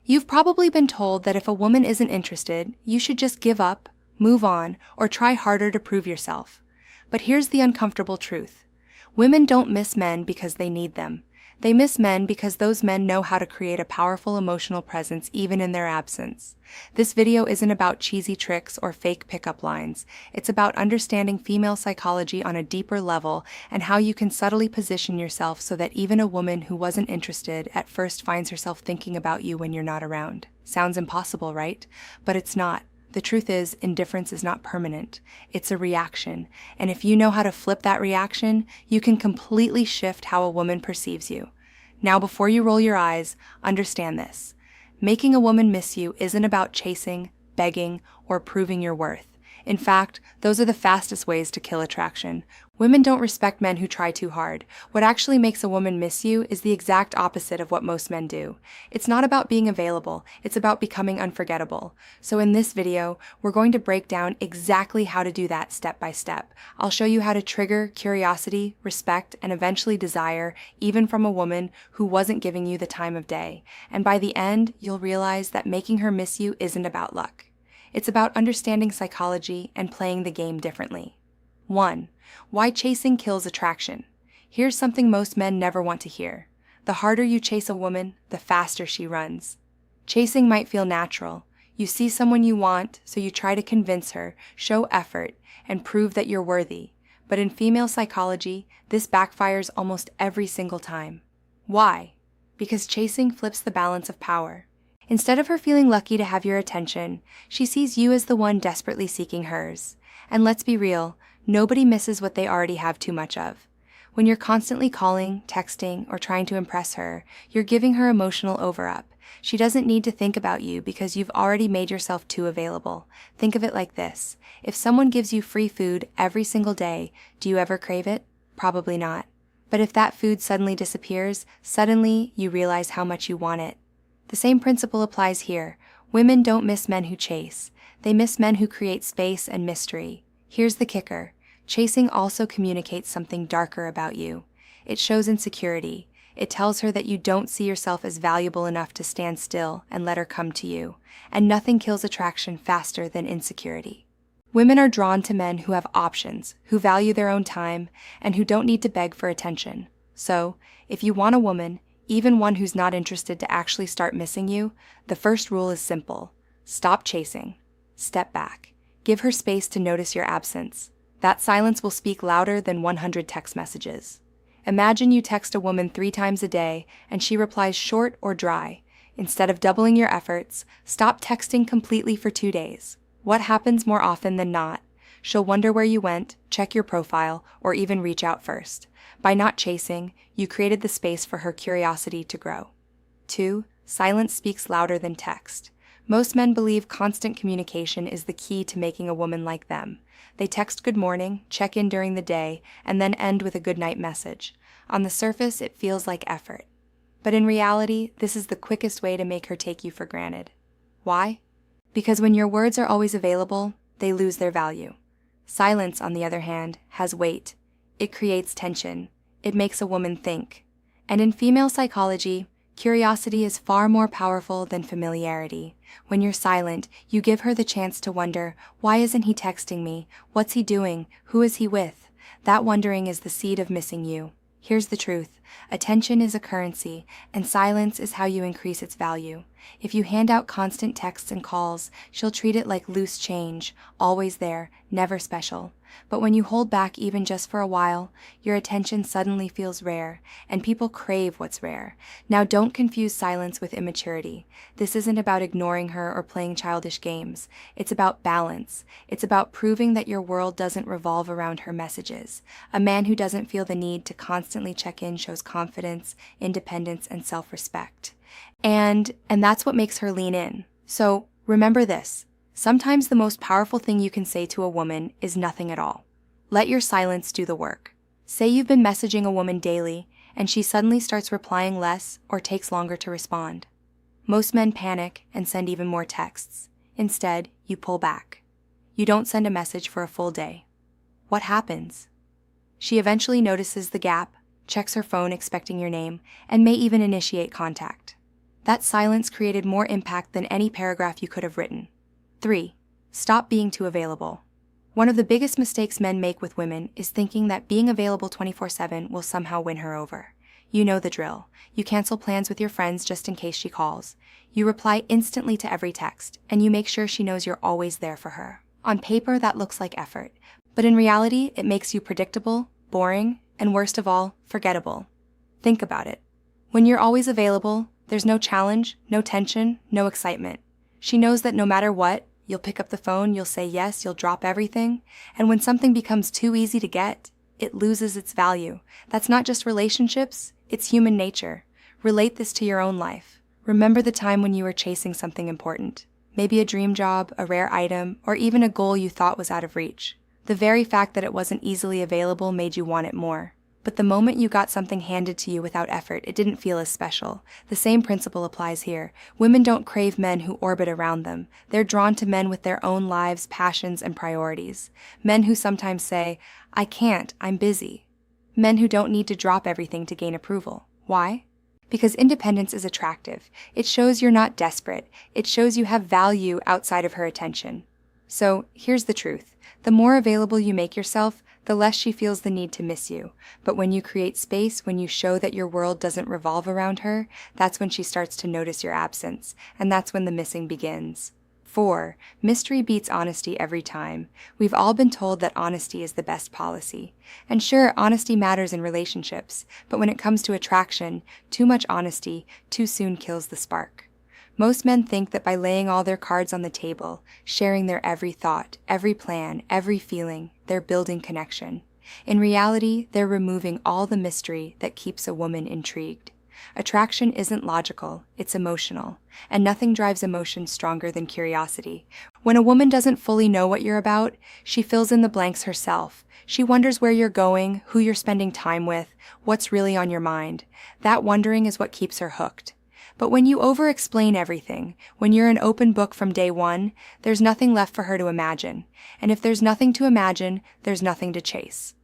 You've probably been told that if a woman isn't interested, you should just give up, move on, or try harder to prove yourself. But here's the uncomfortable truth. Women don't miss men because they need them. They miss men because those men know how to create a powerful emotional presence even in their absence. This video isn't about cheesy tricks or fake pickup lines. It's about understanding female psychology on a deeper level and how you can subtly position yourself so that even a woman who wasn't interested at first finds herself thinking about you when you're not around. Sounds impossible, right? But it's not. The truth is, indifference is not permanent. It's a reaction, and if you know how to flip that reaction, you can completely shift how a woman perceives you. Now, before you roll your eyes, understand this. Making a woman miss you isn't about chasing, begging, or proving your worth. In fact, those are the fastest ways to kill attraction. Women don't respect men who try too hard. What actually makes a woman miss you is the exact opposite of what most men do. It's not about being available, it's about becoming unforgettable. So in this video, we're going to break down exactly how to do that step by step. I'll show you how to trigger curiosity, respect, and eventually desire, even from a woman who wasn't giving you the time of day. And by the end, you'll realize that making her miss you isn't about luck. It's about understanding psychology and playing the game differently. 1. Why chasing kills attraction. Here's something most men never want to hear. The harder you chase a woman, the faster she runs. Chasing might feel natural. You see someone you want, so you try to convince her, show effort, and prove that you're worthy. But in female psychology, this backfires almost every single time. Why? Because chasing flips the balance of power. Instead of her feeling lucky to have your attention, she sees you as the one desperately seeking hers. And let's be real, nobody misses what they already have too much of. When you're constantly calling, texting, or trying to impress her, you're giving her emotional over-up. She doesn't need to think about you because you've already made yourself too available. Think of it like this. If someone gives you free food every single day, do you ever crave it? Probably not. But if that food suddenly disappears, suddenly you realize how much you want it. The same principle applies here. Women don't miss men who chase. They miss men who create space and mystery. Here's the kicker. Chasing also communicates something darker about you. It shows insecurity. It tells her that you don't see yourself as valuable enough to stand still and let her come to you. And nothing kills attraction faster than insecurity. Women are drawn to men who have options, who value their own time, and who don't need to beg for attention. So, if you want a woman, even one who's not interested to actually start missing you, the first rule is simple. Stop chasing. Step back. Give her space to notice your absence. That silence will speak louder than 100 text messages. Imagine you text a woman 3 times a day and she replies short or dry. Instead of doubling your efforts, stop texting completely for 2 days. What happens more often than not? She'll wonder where you went, check your profile, or even reach out first. By not chasing, you created the space for her curiosity to grow. 2. Silence speaks louder than text. Most men believe constant communication is the key to making a woman like them. They text good morning, check in during the day, and then end with a good night message. On the surface, it feels like effort. But in reality, this is the quickest way to make her take you for granted. Why? Because when your words are always available, they lose their value. Silence, on the other hand, has weight. It creates tension. It makes a woman think. And in female psychology, curiosity is far more powerful than familiarity. When you're silent, you give her the chance to wonder, why isn't he texting me? What's he doing? Who is he with? That wondering is the seed of missing you. Here's the truth. Attention is a currency, and silence is how you increase its value. If you hand out constant texts and calls, she'll treat it like loose change, always there, never special. But when you hold back even just for a while, your attention suddenly feels rare, and people crave what's rare. Now don't confuse silence with immaturity. This isn't about ignoring her or playing childish games. It's about balance. It's about proving that your world doesn't revolve around her messages. A man who doesn't feel the need to constantly check in shows confidence, independence, and self-respect. And that's what makes her lean in. So remember this. Sometimes the most powerful thing you can say to a woman is nothing at all. Let your silence do the work. Say you've been messaging a woman daily, and she suddenly starts replying less or takes longer to respond. Most men panic and send even more texts. Instead, you pull back. You don't send a message for a full day. What happens? She eventually notices the gap, checks her phone expecting your name, and may even initiate contact. That silence created more impact than any paragraph you could have written. 3. Stop being too available. One of the biggest mistakes men make with women is thinking that being available 24/7 will somehow win her over. You know the drill. You cancel plans with your friends just in case she calls. You reply instantly to every text, and you make sure she knows you're always there for her. On paper, that looks like effort, but in reality, it makes you predictable, boring, and worst of all, forgettable. Think about it. When you're always available, there's no challenge, no tension, no excitement. She knows that no matter what, you'll pick up the phone, you'll say yes, you'll drop everything, and when something becomes too easy to get, it loses its value. That's not just relationships, it's human nature. Relate this to your own life. Remember the time when you were chasing something important. Maybe a dream job, a rare item, or even a goal you thought was out of reach. The very fact that it wasn't easily available made you want it more. But the moment you got something handed to you without effort, it didn't feel as special. The same principle applies here. Women don't crave men who orbit around them. They're drawn to men with their own lives, passions, and priorities. Men who sometimes say, "I can't, I'm busy." Men who don't need to drop everything to gain approval. Why? Because independence is attractive. It shows you're not desperate. It shows you have value outside of her attention. So, here's the truth. The more available you make yourself, the less she feels the need to miss you. But when you create space, when you show that your world doesn't revolve around her, that's when she starts to notice your absence, and that's when the missing begins. 4. Mystery beats honesty every time. We've all been told that honesty is the best policy. And sure, honesty matters in relationships, but when it comes to attraction, too much honesty too soon kills the spark. Most men think that by laying all their cards on the table, sharing their every thought, every plan, every feeling, they're building connection. In reality, they're removing all the mystery that keeps a woman intrigued. Attraction isn't logical, it's emotional, and nothing drives emotion stronger than curiosity. When a woman doesn't fully know what you're about, she fills in the blanks herself. She wonders where you're going, who you're spending time with, what's really on your mind. That wondering is what keeps her hooked. But when you over-explain everything, when you're an open book from day one, there's nothing left for her to imagine. And if there's nothing to imagine, there's nothing to chase.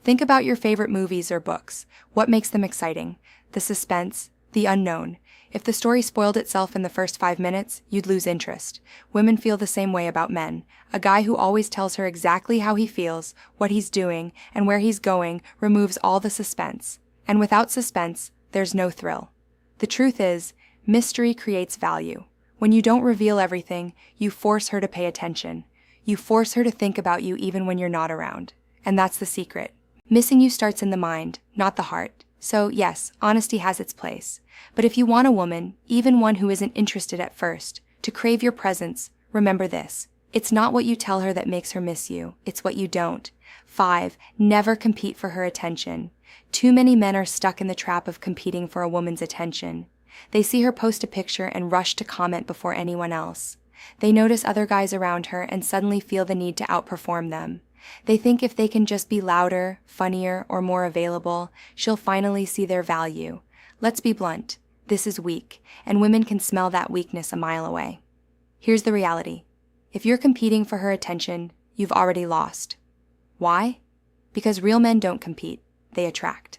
Think about your favorite movies or books. What makes them exciting? The suspense, the unknown. If the story spoiled itself in the first 5 minutes, you'd lose interest. Women feel the same way about men. A guy who always tells her exactly how he feels, what he's doing, and where he's going removes all the suspense. And without suspense, there's no thrill. The truth is, mystery creates value. When you don't reveal everything, you force her to pay attention. You force her to think about you even when you're not around. And that's the secret. Missing you starts in the mind, not the heart. So yes, honesty has its place. But if you want a woman, even one who isn't interested at first, to crave your presence, remember this. It's not what you tell her that makes her miss you. It's what you don't. 5. Never compete for her attention. Too many men are stuck in the trap of competing for a woman's attention. They see her post a picture and rush to comment before anyone else. They notice other guys around her and suddenly feel the need to outperform them. They think if they can just be louder, funnier, or more available, she'll finally see their value. Let's be blunt. This is weak, and women can smell that weakness a mile away. Here's the reality. If you're competing for her attention, you've already lost. Why? Because real men don't compete, they attract.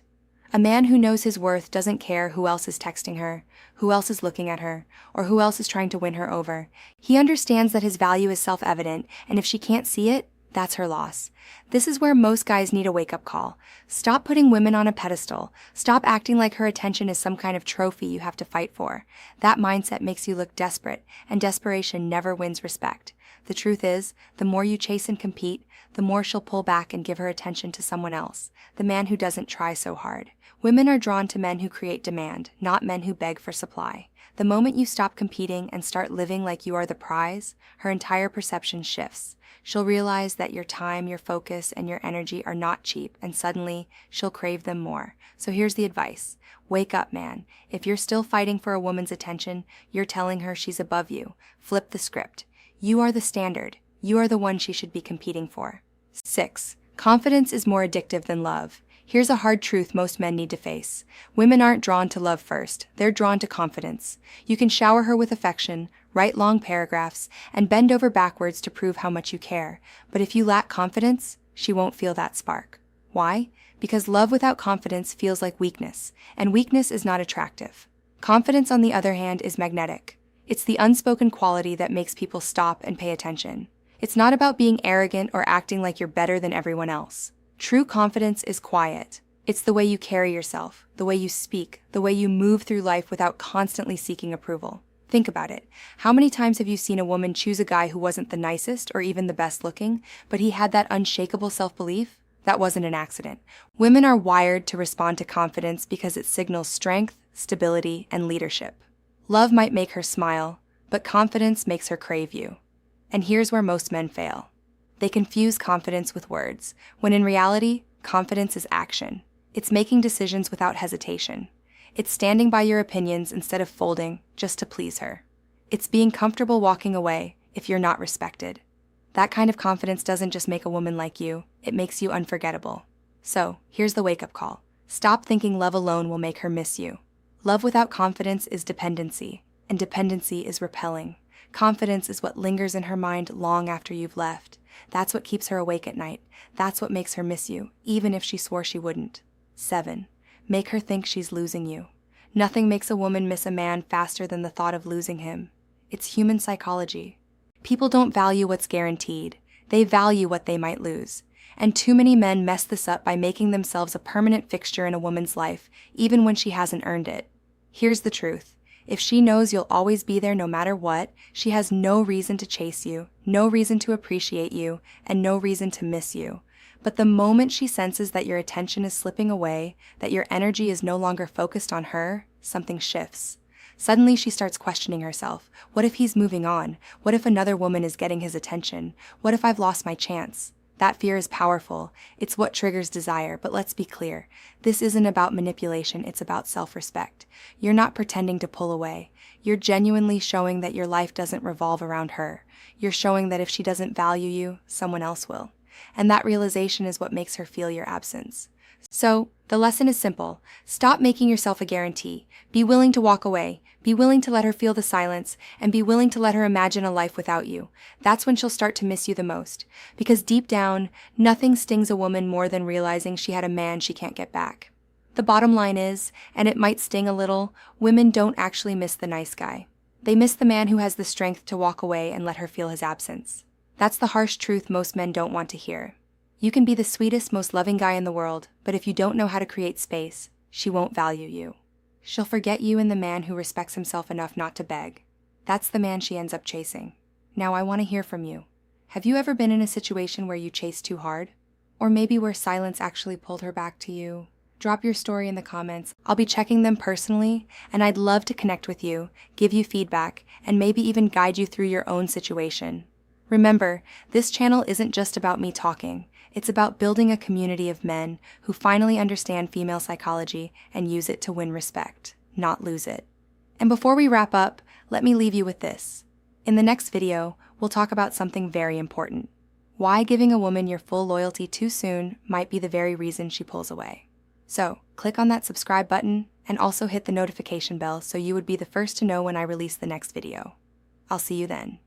A man who knows his worth doesn't care who else is texting her, who else is looking at her, or who else is trying to win her over. He understands that his value is self-evident, and if she can't see it, that's her loss. This is where most guys need a wake-up call. Stop putting women on a pedestal. Stop acting like her attention is some kind of trophy you have to fight for. That mindset makes you look desperate, and desperation never wins respect. The truth is, the more you chase and compete, the more she'll pull back and give her attention to someone else, the man who doesn't try so hard. Women are drawn to men who create demand, not men who beg for supply. The moment you stop competing and start living like you are the prize, her entire perception shifts. She'll realize that your time, your focus, and your energy are not cheap, and suddenly, she'll crave them more. So here's the advice. Wake up, man. If you're still fighting for a woman's attention, you're telling her she's above you. Flip the script. You are the standard. You are the one she should be competing for. 6. Confidence is more addictive than love. Here's a hard truth most men need to face. Women aren't drawn to love first. They're drawn to confidence. You can shower her with affection, write long paragraphs, and bend over backwards to prove how much you care. But if you lack confidence, she won't feel that spark. Why? Because love without confidence feels like weakness, and weakness is not attractive. Confidence, on the other hand, is magnetic. It's the unspoken quality that makes people stop and pay attention. It's not about being arrogant or acting like you're better than everyone else. True confidence is quiet. It's the way you carry yourself, the way you speak, the way you move through life without constantly seeking approval. Think about it. How many times have you seen a woman choose a guy who wasn't the nicest or even the best looking, but he had that unshakable self-belief? That wasn't an accident. Women are wired to respond to confidence because it signals strength, stability, and leadership. Love might make her smile, but confidence makes her crave you. And here's where most men fail. They confuse confidence with words, when in reality, confidence is action. It's making decisions without hesitation. It's standing by your opinions instead of folding just to please her. It's being comfortable walking away if you're not respected. That kind of confidence doesn't just make a woman like you, it makes you unforgettable. So, here's the wake-up call. Stop thinking love alone will make her miss you. Love without confidence is dependency, and dependency is repelling. Confidence is what lingers in her mind long after you've left. That's what keeps her awake at night. That's what makes her miss you, even if she swore she wouldn't. 7. Make her think she's losing you. Nothing makes a woman miss a man faster than the thought of losing him. It's human psychology. People don't value what's guaranteed. They value what they might lose. And too many men mess this up by making themselves a permanent fixture in a woman's life, even when she hasn't earned it. Here's the truth. If she knows you'll always be there no matter what, she has no reason to chase you, no reason to appreciate you, and no reason to miss you. But the moment she senses that your attention is slipping away, that your energy is no longer focused on her, something shifts. Suddenly she starts questioning herself. What if he's moving on? What if another woman is getting his attention? What if I've lost my chance? That fear is powerful. It's what triggers desire, but let's be clear. This isn't about manipulation, it's about self-respect. You're not pretending to pull away. You're genuinely showing that your life doesn't revolve around her. You're showing that if she doesn't value you, someone else will. And that realization is what makes her feel your absence. So, the lesson is simple. Stop making yourself a guarantee. Be willing to walk away. Be willing to let her feel the silence, and be willing to let her imagine a life without you. That's when she'll start to miss you the most. Because deep down, nothing stings a woman more than realizing she had a man she can't get back. The bottom line is, and it might sting a little, women don't actually miss the nice guy. They miss the man who has the strength to walk away and let her feel his absence. That's the harsh truth most men don't want to hear. You can be the sweetest, most loving guy in the world, but if you don't know how to create space, she won't value you. She'll forget you and the man who respects himself enough not to beg. That's the man she ends up chasing. Now I want to hear from you. Have you ever been in a situation where you chased too hard? Or maybe where silence actually pulled her back to you? Drop your story in the comments. I'll be checking them personally, and I'd love to connect with you, give you feedback, and maybe even guide you through your own situation. Remember, this channel isn't just about me talking. It's about building a community of men who finally understand female psychology and use it to win respect, not lose it. And before we wrap up, let me leave you with this. In the next video, we'll talk about something very important. Why giving a woman your full loyalty too soon might be the very reason she pulls away. So, click on that subscribe button and also hit the notification bell so you would be the first to know when I release the next video. I'll see you then.